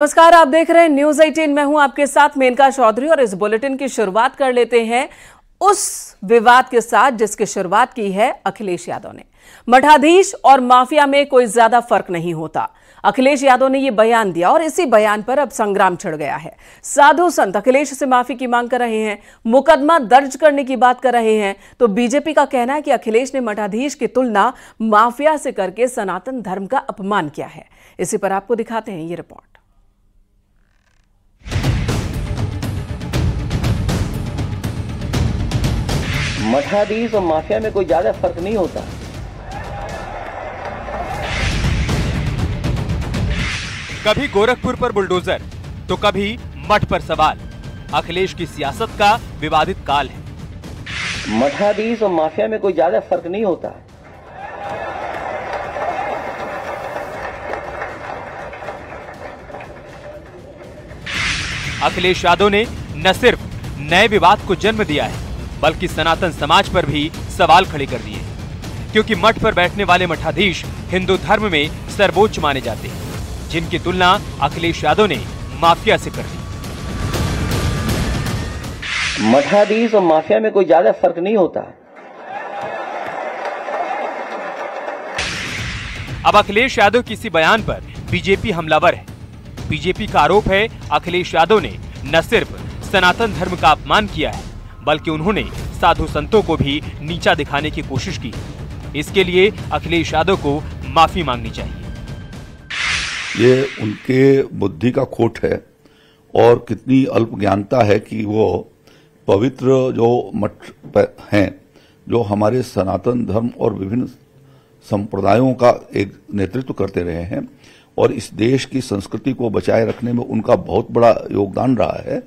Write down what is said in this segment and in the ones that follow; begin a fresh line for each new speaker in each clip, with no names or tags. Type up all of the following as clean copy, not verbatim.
नमस्कार, आप देख रहे हैं न्यूज 18। मैं हूं आपके साथ मेनका चौधरी और इस बुलेटिन की शुरुआत कर लेते हैं उस विवाद के साथ जिसकी शुरुआत की है अखिलेश यादव ने। मठाधीश और माफिया में कोई ज्यादा फर्क नहीं होता, अखिलेश यादव ने यह बयान दिया और इसी बयान पर अब संग्राम छिड़ गया है। साधु संत अखिलेश से माफी की मांग कर रहे हैं, मुकदमा दर्ज करने की बात कर रहे हैं। तो बीजेपी का कहना है कि अखिलेश ने मठाधीश की तुलना माफिया से करके सनातन धर्म का अपमान किया है। इसी पर आपको दिखाते हैं ये रिपोर्ट।
मठाधीश और माफिया में कोई ज्यादा फर्क नहीं होता।
कभी गोरखपुर पर बुलडोजर तो कभी मठ पर सवाल। अखिलेश की सियासत का विवादित काल है।
मठाधीश और माफिया में कोई ज्यादा फर्क नहीं होता।
अखिलेश यादव ने न सिर्फ नए विवाद को जन्म दिया है बल्कि सनातन समाज पर भी सवाल खड़े कर दिए, क्योंकि मठ पर बैठने वाले मठाधीश हिंदू धर्म में सर्वोच्च माने जाते हैं, जिनकी तुलना अखिलेश यादव ने माफिया से कर दी।
मठाधीश और माफिया में कोई ज्यादा फर्क नहीं होता।
अब अखिलेश यादव की इसी बयान पर बीजेपी हमलावर है। बीजेपी का आरोप है अखिलेश यादव ने न सिर्फ सनातन धर्म का अपमान किया है बल्कि उन्होंने साधु संतों को भी नीचा दिखाने की कोशिश की। इसके लिए अखिलेश यादव को माफी मांगनी चाहिए।
ये उनके बुद्धि का खोट है और कितनी अल्पज्ञानता है कि वो पवित्र जो मठ हैं, जो हमारे सनातन धर्म और विभिन्न संप्रदायों का एक नेतृत्व करते रहे हैं और इस देश की संस्कृति को बचाए रखने में उनका बहुत बड़ा योगदान रहा है।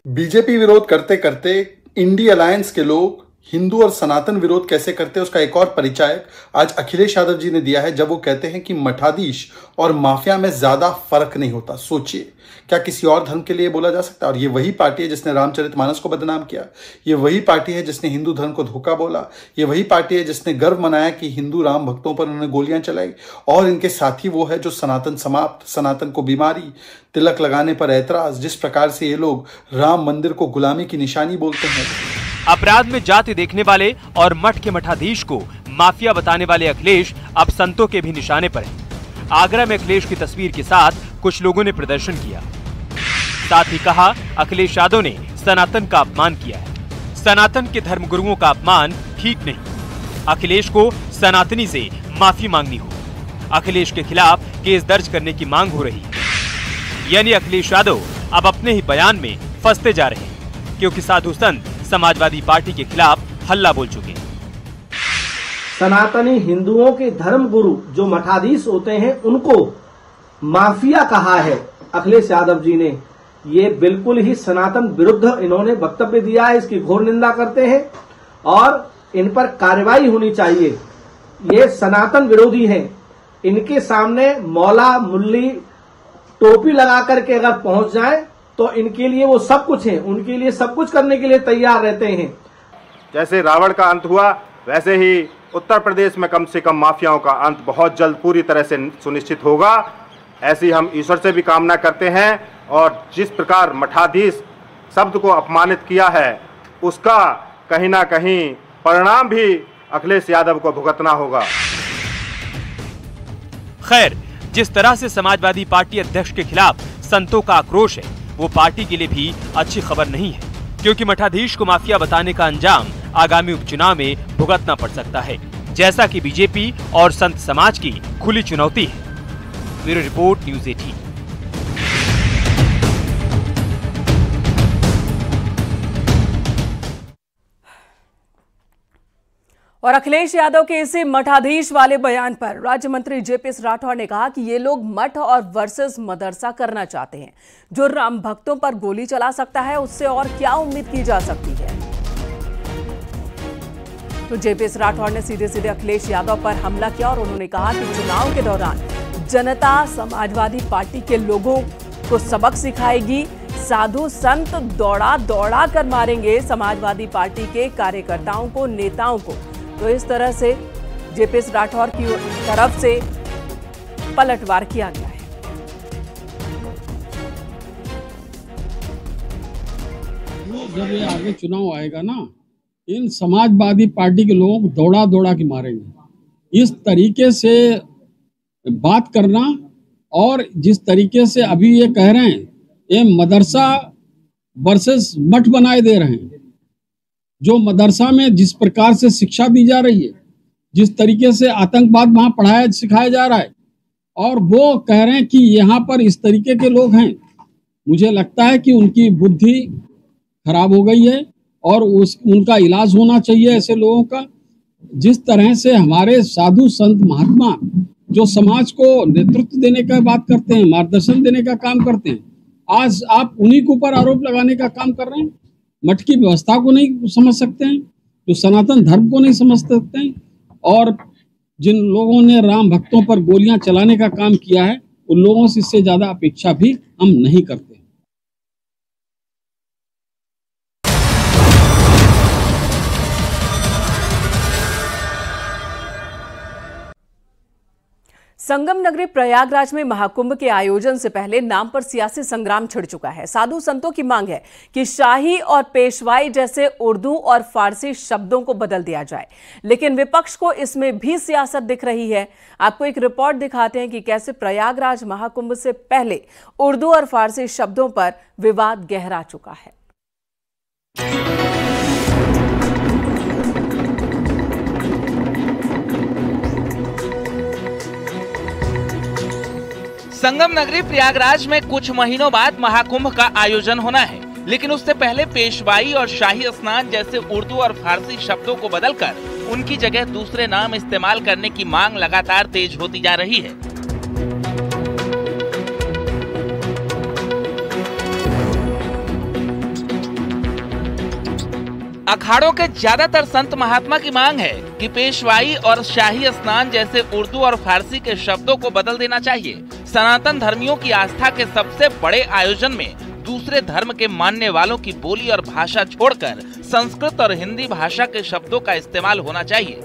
बीजेपी विरोध करते करते इंडी अलायंस के लोग हिंदू और सनातन विरोध कैसे करते हैं उसका एक और परिचायक आज अखिलेश यादव जी ने दिया है, जब वो कहते हैं कि मठाधीश और माफिया में ज्यादा फर्क नहीं होता। सोचिए, क्या किसी और धर्म के लिए बोला जा सकता है? और ये वही पार्टी है जिसने रामचरितमानस को बदनाम किया, ये वही पार्टी है जिसने हिंदू धर्म को धोखा बोला, ये वही पार्टी है जिसने गर्व मनाया कि हिंदू राम भक्तों पर उन्होंने गोलियां चलाई, और इनके साथी वो है जो सनातन समाप्त, सनातन को बीमारी, तिलक लगाने पर ऐतराज, जिस प्रकार से ये लोग राम मंदिर को गुलामी की निशानी बोलते हैं।
अपराध में जाति देखने वाले और मठ के मठाधीश को माफिया बताने वाले अखिलेश अब संतों के भी निशाने पर हैं। आगरा में अखिलेश की तस्वीर के साथ कुछ लोगों ने प्रदर्शन किया। साथ ही कहा अखिलेश यादव ने सनातन का अपमान किया है। सनातन के धर्मगुरुओं का अपमान ठीक नहीं। अखिलेश को सनातनी से माफी मांगनी हो। अखिलेश के खिलाफ केस दर्ज करने की मांग हो रही है। यानी अखिलेश यादव अब अपने ही बयान में फंसते जा रहे हैं, क्योंकि साधु संत समाजवादी पार्टी के खिलाफ हल्ला बोल चुके हैं।
सनातनी हिंदुओं के धर्म गुरु जो मठाधीश होते हैं उनको माफिया कहा है अखिलेश यादव जी ने। ये बिल्कुल ही सनातन विरुद्ध इन्होंने वक्तव्य दिया है, इसकी घोर निंदा करते हैं और इन पर कार्रवाई होनी चाहिए। ये सनातन विरोधी हैं, इनके सामने मौला मुल्ली टोपी लगा करके अगर पहुंच जाए तो इनके लिए वो सब कुछ है, उनके लिए सब कुछ करने के लिए तैयार रहते हैं।
जैसे रावण का अंत हुआ वैसे ही उत्तर प्रदेश में कम से कम माफियाओं का अंत बहुत जल्द पूरी तरह से सुनिश्चित होगा, ऐसी हम ईश्वर से भी कामना करते हैं। और जिस प्रकार मठाधीश शब्द को अपमानित किया है उसका कहीं ना कहीं परिणाम भी अखिलेश यादव को भुगतना होगा।
खैर, जिस तरह से समाजवादी पार्टी अध्यक्ष के खिलाफ संतों का आक्रोश है वो पार्टी के लिए भी अच्छी खबर नहीं है, क्योंकि मठाधीश को माफिया बताने का अंजाम आगामी उपचुनाव में भुगतना पड़ सकता है, जैसा कि बीजेपी और संत समाज की खुली चुनौती है। Bureau report, news 18।
और अखिलेश यादव के इसी मठाधीश वाले बयान पर राज्य मंत्री जेपीएस राठौर ने कहा कि ये लोग मठ और वर्सेस मदरसा करना चाहते हैं। जो राम भक्तों पर गोली चला सकता है उससे और क्या उम्मीद की जा सकती है। तो जेपीएस राठौर ने सीधे सीधे अखिलेश यादव पर हमला किया और उन्होंने कहा कि चुनाव के दौरान जनता समाजवादी पार्टी के लोगों को सबक सिखाएगी। साधु संत दौड़ा दौड़ा कर मारेंगे समाजवादी पार्टी के कार्यकर्ताओं को, नेताओं को। तो इस तरह से जेपीएस राठौर की तरफ से पलटवार किया गया है।
जब ये आगे चुनाव आएगा ना, इन समाजवादी पार्टी के लोगों को दौड़ा दौड़ा के मारेंगे। इस तरीके से बात करना और जिस तरीके से अभी ये कह रहे हैं, ये मदरसा वर्सेस मठ बनाए दे रहे हैं। जो मदरसा में जिस प्रकार से शिक्षा दी जा रही है, जिस तरीके से आतंकवाद वहां पढ़ाया सिखाया जा रहा है, और वो कह रहे हैं कि यहाँ पर इस तरीके के लोग हैं। मुझे लगता है कि उनकी बुद्धि खराब हो गई है और उनका इलाज होना चाहिए ऐसे लोगों का। जिस तरह से हमारे साधु संत महात्मा जो समाज को नेतृत्व देने का बात करते हैं, मार्गदर्शन देने का काम करते हैं, आज आप उन्हीं के ऊपर आरोप लगाने का काम कर रहे हैं। मठ की व्यवस्था को नहीं समझ सकते हैं, जो सनातन धर्म को नहीं समझ सकते हैं, और जिन लोगों ने राम भक्तों पर गोलियां चलाने का काम किया है, उन लोगों से इससे ज्यादा अपेक्षा भी हम नहीं करते।
संगम नगरी प्रयागराज में महाकुंभ के आयोजन से पहले नाम पर सियासी संग्राम छिड़ चुका है। साधु संतों की मांग है कि शाही और पेशवाई जैसे उर्दू और फारसी शब्दों को बदल दिया जाए, लेकिन विपक्ष को इसमें भी सियासत दिख रही है। आपको एक रिपोर्ट दिखाते हैं कि कैसे प्रयागराज महाकुंभ से पहले उर्दू और फारसी शब्दों पर विवाद गहरा चुका है।
संगम नगरी प्रयागराज में कुछ महीनों बाद महाकुंभ का आयोजन होना है, लेकिन उससे पहले पेशवाई और शाही स्नान जैसे उर्दू और फारसी शब्दों को बदलकर उनकी जगह दूसरे नाम इस्तेमाल करने की मांग लगातार तेज होती जा रही है। अखाड़ों के ज्यादातर संत महात्मा की मांग है कि पेशवाई और शाही स्नान जैसे उर्दू और फारसी के शब्दों को बदल देना चाहिए। सनातन धर्मियों की आस्था के सबसे बड़े आयोजन में दूसरे धर्म के मानने वालों की बोली और भाषा छोड़कर संस्कृत और हिंदी भाषा के शब्दों का इस्तेमाल होना चाहिए।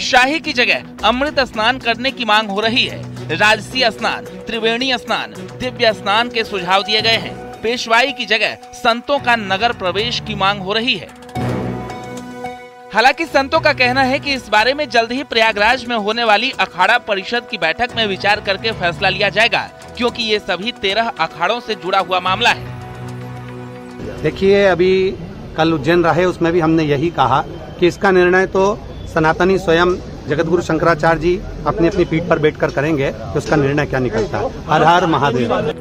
शाही की जगह अमृत स्नान करने की मांग हो रही है। राजसी स्नान, त्रिवेणी स्नान, दिव्य स्नान के सुझाव दिए गए हैं। पेशवाई की जगह संतों का नगर प्रवेश की मांग हो रही है। हालांकि संतों का कहना है कि इस बारे में जल्द ही प्रयागराज में होने वाली अखाड़ा परिषद की बैठक में विचार करके फैसला लिया जाएगा, क्योंकि ये सभी 13 अखाड़ों से जुड़ा हुआ मामला है।
देखिए, अभी कल उज्जैन रहे, उसमें भी हमने यही कहा कि इसका निर्णय तो सनातनी स्वयं जगतगुरु शंकराचार्य जी अपनी अपनी पीठ पर बैठकर करेंगे कि उसका निर्णय क्या निकलता है। हर हर महादेव।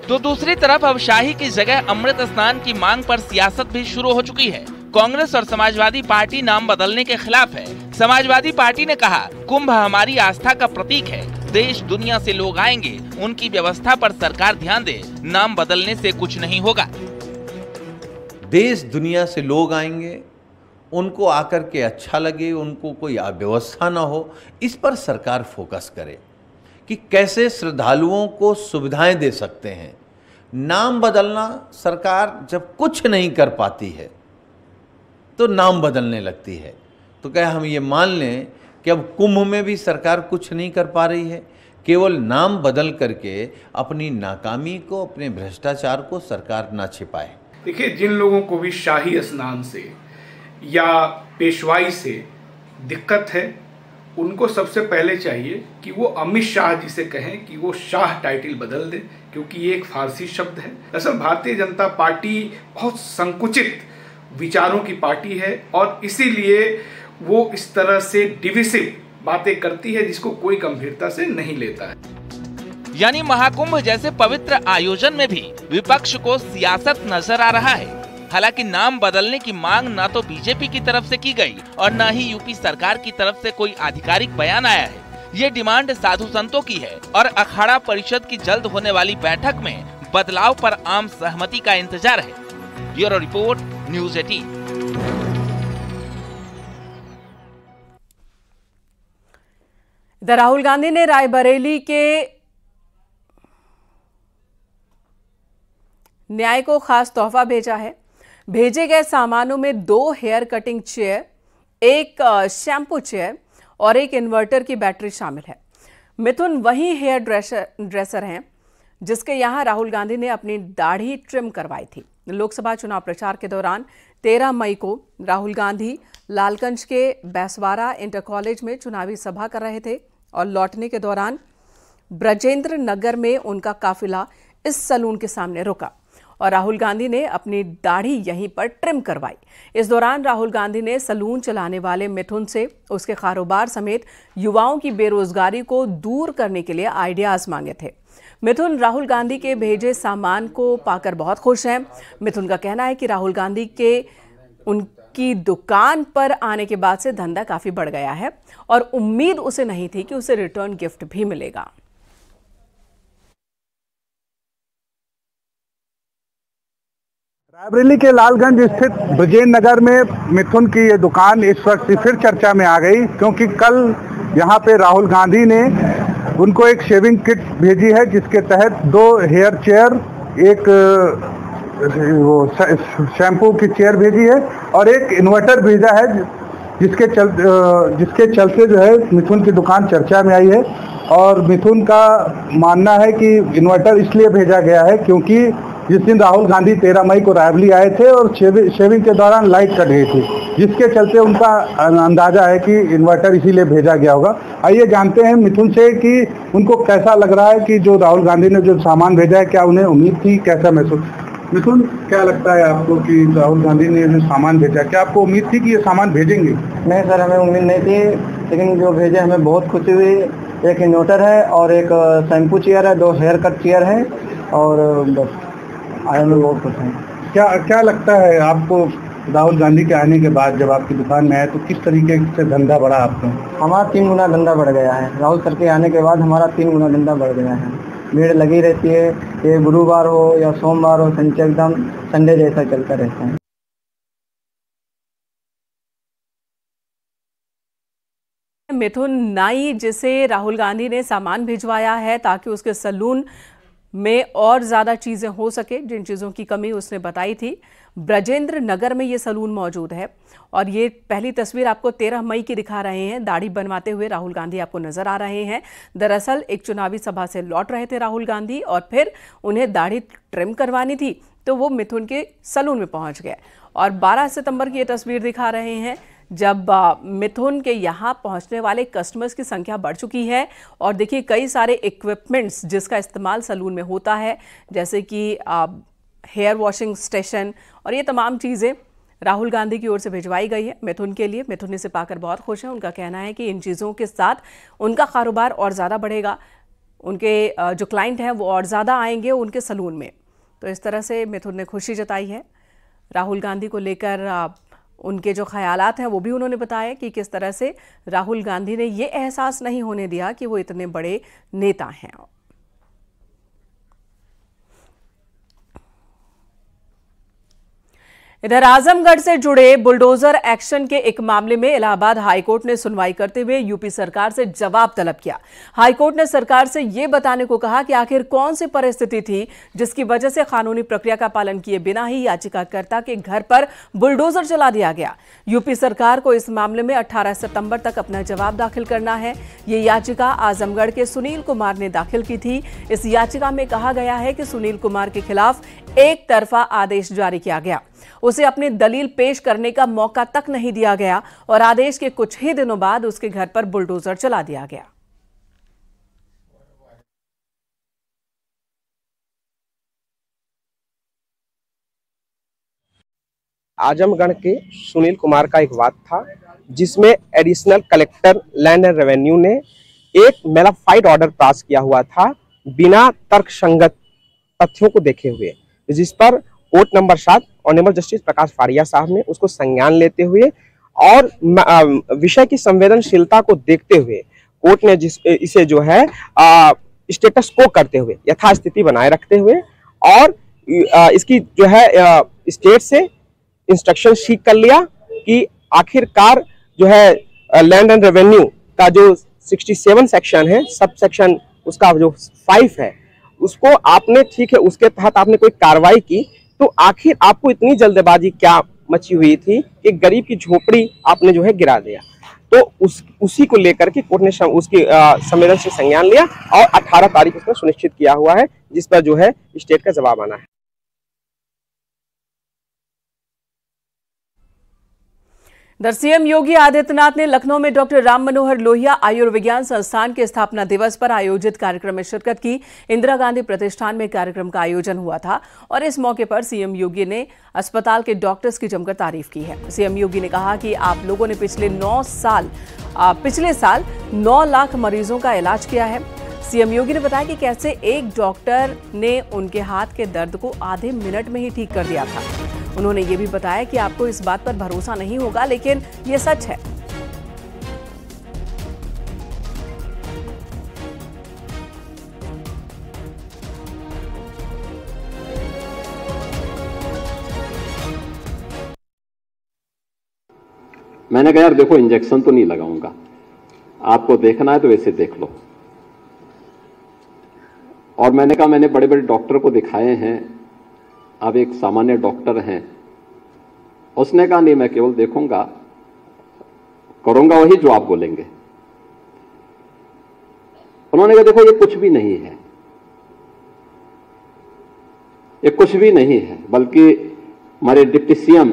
तो दूसरी तरफ अब शाही की जगह अमृत स्नान की मांग पर सियासत भी शुरू हो चुकी है। कांग्रेस और समाजवादी पार्टी नाम बदलने के खिलाफ है। समाजवादी पार्टी ने कहा, कुंभ हमारी आस्था का प्रतीक है, देश दुनिया से लोग आएंगे, उनकी व्यवस्था पर सरकार ध्यान दे, नाम बदलने से कुछ नहीं होगा।
देश दुनिया से लोग आएंगे, उनको आकर के अच्छा लगे, उनको कोई अव्यवस्था न हो, इस पर सरकार फोकस करे कि कैसे श्रद्धालुओं को सुविधाएं दे सकते हैं। नाम बदलना, सरकार जब कुछ नहीं कर पाती है तो नाम बदलने लगती है। तो क्या हम ये मान लें कि अब कुंभ में भी सरकार कुछ नहीं कर पा रही है, केवल नाम बदल करके अपनी नाकामी को, अपने भ्रष्टाचार को सरकार ना छिपाए।
देखिए, जिन लोगों को भी शाही स्नान से या पेशवाई से दिक्कत है, उनको सबसे पहले चाहिए कि वो अमित शाह जी से कहें कि वो शाह टाइटल बदल दें, क्योंकि ये एक फारसी शब्द है। असल भारतीय जनता पार्टी बहुत संकुचित विचारों की पार्टी है और इसीलिए वो इस तरह से डिविसिव बातें करती है जिसको कोई गंभीरता से नहीं लेता है।
यानी महाकुंभ जैसे पवित्र आयोजन में भी विपक्ष को सियासत नजर आ रहा है। हालांकि नाम बदलने की मांग न तो बीजेपी की तरफ से की गई और न ही यूपी सरकार की तरफ से कोई आधिकारिक बयान आया है। ये डिमांड साधु संतों की है और अखाड़ा परिषद की जल्द होने वाली बैठक में बदलाव पर आम सहमति का इंतजार है। Bureau report, news 18।
इधर राहुल गांधी ने रायबरेली के न्याय को खास तोहफा भेजा है। भेजे गए सामानों में 2 hair cutting chair, 1 shampoo chair और 1 इन्वर्टर की बैटरी शामिल है। मिथुन वही हेयर ड्रेसर हैं जिसके यहां राहुल गांधी ने अपनी दाढ़ी ट्रिम करवाई थी। लोकसभा चुनाव प्रचार के दौरान 13 मई को राहुल गांधी लालगंज के बैसवारा इंटर कॉलेज में चुनावी सभा कर रहे थे और लौटने के दौरान ब्रजेंद्र नगर में उनका काफिला इस सैलून के सामने रुका और राहुल गांधी ने अपनी दाढ़ी यहीं पर ट्रिम करवाई। इस दौरान राहुल गांधी ने सैलून चलाने वाले मिथुन से उसके कारोबार समेत युवाओं की बेरोजगारी को दूर करने के लिए आइडियाज मांगे थे। मिथुन राहुल गांधी के भेजे सामान को पाकर बहुत खुश हैं। मिथुन का कहना है कि राहुल गांधी के उनकी दुकान पर आने के बाद से धंधा काफी बढ़ गया है और उम्मीद उसे नहीं थी कि उसे रिटर्न गिफ्ट भी मिलेगा।
रायबरेली के लालगंज स्थित ब्रजेंद्र नगर में मिथुन की ये दुकान इस वक्त फिर चर्चा में आ गई, क्योंकि कल यहाँ पे राहुल गांधी ने उनको एक शेविंग किट भेजी है, जिसके तहत 2 हेयर चेयर, एक वो शैम्पू की चेयर भेजी है और एक इन्वर्टर भेजा है, जिसके चलते जो है मिथुन की दुकान चर्चा में आई है। और मिथुन का मानना है कि इन्वर्टर इसलिए भेजा गया है क्योंकि जिस दिन राहुल गांधी 13 मई को रायबरेली आए थे और शेविंग के दौरान लाइट कट गई थी, जिसके चलते उनका अंदाजा है कि इन्वर्टर इसीलिए भेजा गया होगा। आइए जानते हैं मिथुन से कि उनको कैसा लग रहा है कि जो राहुल गांधी ने जो सामान भेजा है, क्या उन्हें उम्मीद थी, कैसा महसूस। मिथुन, क्या लगता है आपको कि राहुल गांधी ने जो सामान भेजा, क्या आपको उम्मीद थी कि ये सामान भेजेंगे?
नहीं सर, हमें उम्मीद नहीं थी, लेकिन जो भेजे हमें बहुत खुशी हुई। एक इन्वर्टर है और एक शैम्पू चेयर है, 2 हेयर कट चेयर है और बस आए में बहुत खुश हैं।
क्या लगता है आपको राहुल गांधी के आने के बाद जब आपकी दुकान में आए तो किस तरीके से धंधा बढ़ा आपको?
हमारा 3 गुना धंधा बढ़ गया है। राहुल सर के आने के बाद हमारा 3 गुना धंधा बढ़ गया है। भीड़ लगी रहती है, ये गुरुवार हो या सोमवार हो, एकदम संडे जैसा चलता रहता है।
मिथुन नाई, जिसे राहुल गांधी ने सामान भिजवाया है ताकि उसके सैलून में और ज़्यादा चीज़ें हो सके, जिन चीज़ों की कमी उसने बताई थी। ब्रजेंद्र नगर में ये सैलून मौजूद है और ये पहली तस्वीर आपको 13 मई की दिखा रहे हैं। दाढ़ी बनवाते हुए राहुल गांधी आपको नजर आ रहे हैं। दरअसल एक चुनावी सभा से लौट रहे थे राहुल गांधी और फिर उन्हें दाढ़ी ट्रिम करवानी थी, तो वो मिथुन के सैलून में पहुंच गए और 12 सितंबर की ये तस्वीर दिखा रहे हैं जब मिथुन के यहाँ पहुँचने वाले कस्टमर्स की संख्या बढ़ चुकी है। और देखिए कई सारे इक्विपमेंट्स जिसका इस्तेमाल सैलून में होता है, जैसे कि हेयर वॉशिंग स्टेशन और ये तमाम चीज़ें राहुल गांधी की ओर से भिजवाई गई है मिथुन के लिए। मिथुन इसे पाकर बहुत खुश हैं। उनका कहना है कि इन चीज़ों के साथ उनका कारोबार और ज़्यादा बढ़ेगा, उनके जो क्लाइंट हैं वो और ज़्यादा आएंगे उनके सैलून में। तो इस तरह से मिथुन ने खुशी जताई है। राहुल गांधी को लेकर उनके जो ख्यालात हैं वो भी उन्होंने बताया कि किस तरह से राहुल गांधी ने ये एहसास नहीं होने दिया कि वो इतने बड़े नेता हैं। इधर आजमगढ़ से जुड़े बुलडोजर एक्शन के एक मामले में इलाहाबाद हाईकोर्ट ने सुनवाई करते हुए यूपी सरकार से जवाब तलब किया। हाईकोर्ट ने सरकार से यह बताने को कहा कि आखिर कौन सी परिस्थिति थी जिसकी वजह से कानूनी प्रक्रिया का पालन किए बिना ही याचिकाकर्ता के घर पर बुलडोजर चला दिया गया। यूपी सरकार को इस मामले में 18 सितंबर तक अपना जवाब दाखिल करना है। ये याचिका आजमगढ़ के सुनील कुमार ने दाखिल की थी। इस याचिका में कहा गया है कि सुनील कुमार के खिलाफ एक तरफा आदेश जारी किया गया, उसे अपनी दलील पेश करने का मौका तक नहीं दिया गया और आदेश के कुछ ही दिनों बाद उसके घर पर बुलडोजर चला दिया गया।
आजमगढ़ के सुनील कुमार का एक वाद था जिसमें additional collector land and revenue ने एक मेलाफाइड ऑर्डर पास किया हुआ था बिना तर्कसंगत तथ्यों को देखे हुए, जिस पर कोर्ट नंबर 7 ऑनरेबल जस्टिस प्रकाश फाड़िया साहब ने उसको संज्ञान लेते हुए और विषय की संवेदनशीलता को देखते हुए कोर्ट ने इसे जो है स्टेटस को करते हुए यथास्थिति बनाए रखते हुए और इसकी जो है स्टेट से इंस्ट्रक्शन सीख कर लिया कि आखिरकार जो है लैंड एंड रेवेन्यू का जो 67 सेक्शन है, सब सेक्शन उसका जो 5 है, उसको आपने ठीक है उसके तहत आपने कोई कार्रवाई की तो आखिर आपको इतनी जल्दबाजी क्या मची हुई थी कि गरीब की झोपड़ी आपने जो है गिरा दिया। तो उसी को लेकर के कोर्ट ने उसकी संवेदनशील संज्ञान लिया और 18 तारीख उसमें सुनिश्चित किया हुआ है, जिस पर जो है स्टेट का जवाब आना है।
सीएम योगी आदित्यनाथ ने लखनऊ में डॉक्टर राम मनोहर लोहिया आयुर्विज्ञान संस्थान के स्थापना दिवस पर आयोजित कार्यक्रम में शिरकत की। इंदिरा गांधी प्रतिष्ठान में कार्यक्रम का आयोजन हुआ था और इस मौके पर सीएम योगी ने अस्पताल के डॉक्टर्स की जमकर तारीफ की है। सीएम योगी ने कहा कि आप लोगों ने पिछले साल 9 लाख मरीजों का इलाज किया है। सीएम योगी ने बताया कि कैसे एक डॉक्टर ने उनके हाथ के दर्द को आधे मिनट में ही ठीक कर दिया था। उन्होंने ये भी बताया कि आपको इस बात पर भरोसा नहीं होगा, लेकिन ये सच है।
मैंने कहा यार देखो, इंजेक्शन तो नहीं लगाऊंगा, आपको देखना है तो वैसे देख लो। और मैंने कहा मैंने बड़े बड़े डॉक्टर को दिखाए हैं, आप एक सामान्य डॉक्टर हैं। उसने कहा नहीं, मैं केवल देखूंगा, करूंगा वही जो आप बोलेंगे। उन्होंने कहा देखो ये कुछ भी नहीं है, ये कुछ भी नहीं है, बल्कि हमारे डिप्टी सीएम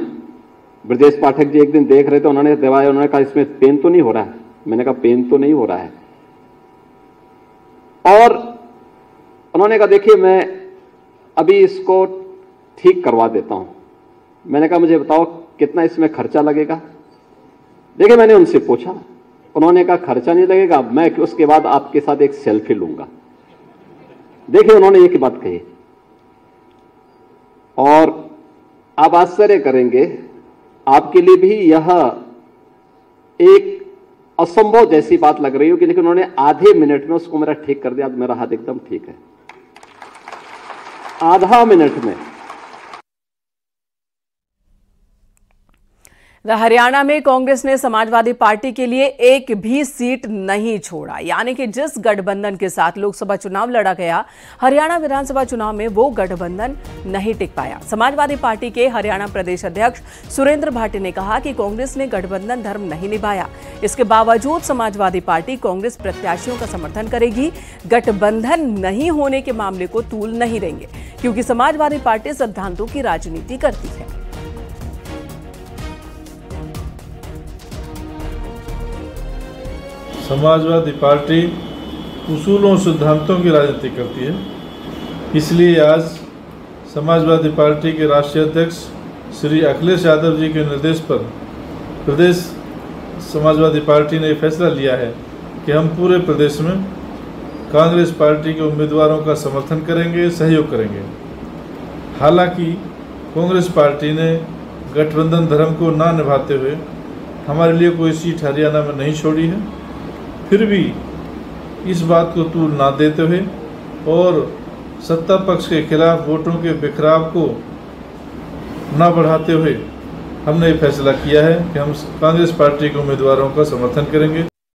ब्रजेश पाठक जी एक दिन देख रहे थे, उन्होंने दवाई, उन्होंने कहा इसमें पेन तो नहीं हो रहा है। मैंने कहा पेन तो नहीं हो रहा है। और उन्होंने कहा देखिए मैं अभी इसको ठीक करवा देता हूं। मैंने कहा मुझे बताओ कितना इसमें खर्चा लगेगा। देखिए मैंने उनसे पूछा, उन्होंने कहा खर्चा नहीं लगेगा, मैं उसके बाद आपके साथ एक सेल्फी लूंगा। देखिए उन्होंने एक बात कही और आप आश्चर्य करेंगे, आपके लिए भी यह एक असंभव जैसी बात लग रही होगी, लेकिन उन्होंने आधे मिनट में उसको मेरा ठीक कर दिया। मेरा हाथ एकदम ठीक है, आधा मिनट में।
हरियाणा में कांग्रेस ने समाजवादी पार्टी के लिए एक भी सीट नहीं छोड़ा, यानी कि जिस गठबंधन के साथ लोकसभा चुनाव लड़ा गया, हरियाणा विधानसभा चुनाव में वो गठबंधन नहीं टिक पाया। समाजवादी पार्टी के हरियाणा प्रदेश अध्यक्ष सुरेंद्र भाटी ने कहा कि कांग्रेस ने गठबंधन धर्म नहीं निभाया। इसके बावजूद समाजवादी पार्टी कांग्रेस प्रत्याशियों का समर्थन करेगी। गठबंधन नहीं होने के मामले को तूल नहीं देंगे, क्योंकि समाजवादी पार्टी सिद्धांतों की राजनीति करती है।
समाजवादी पार्टी उसूलों सिद्धांतों की राजनीति करती है, इसलिए आज समाजवादी पार्टी के राष्ट्रीय अध्यक्ष श्री अखिलेश यादव जी के निर्देश पर प्रदेश समाजवादी पार्टी ने फैसला लिया है कि हम पूरे प्रदेश में कांग्रेस पार्टी के उम्मीदवारों का समर्थन करेंगे, सहयोग करेंगे। हालांकि कांग्रेस पार्टी ने गठबंधन धर्म को ना निभाते हुए हमारे लिए कोई सीट हरियाणा में नहीं छोड़ी है, फिर भी इस बात को तूल ना देते हुए और सत्ता पक्ष के खिलाफ वोटों के बिखराव को ना बढ़ाते हुए हमने ये फैसला किया है कि हम कांग्रेस पार्टी के उम्मीदवारों का समर्थन करेंगे।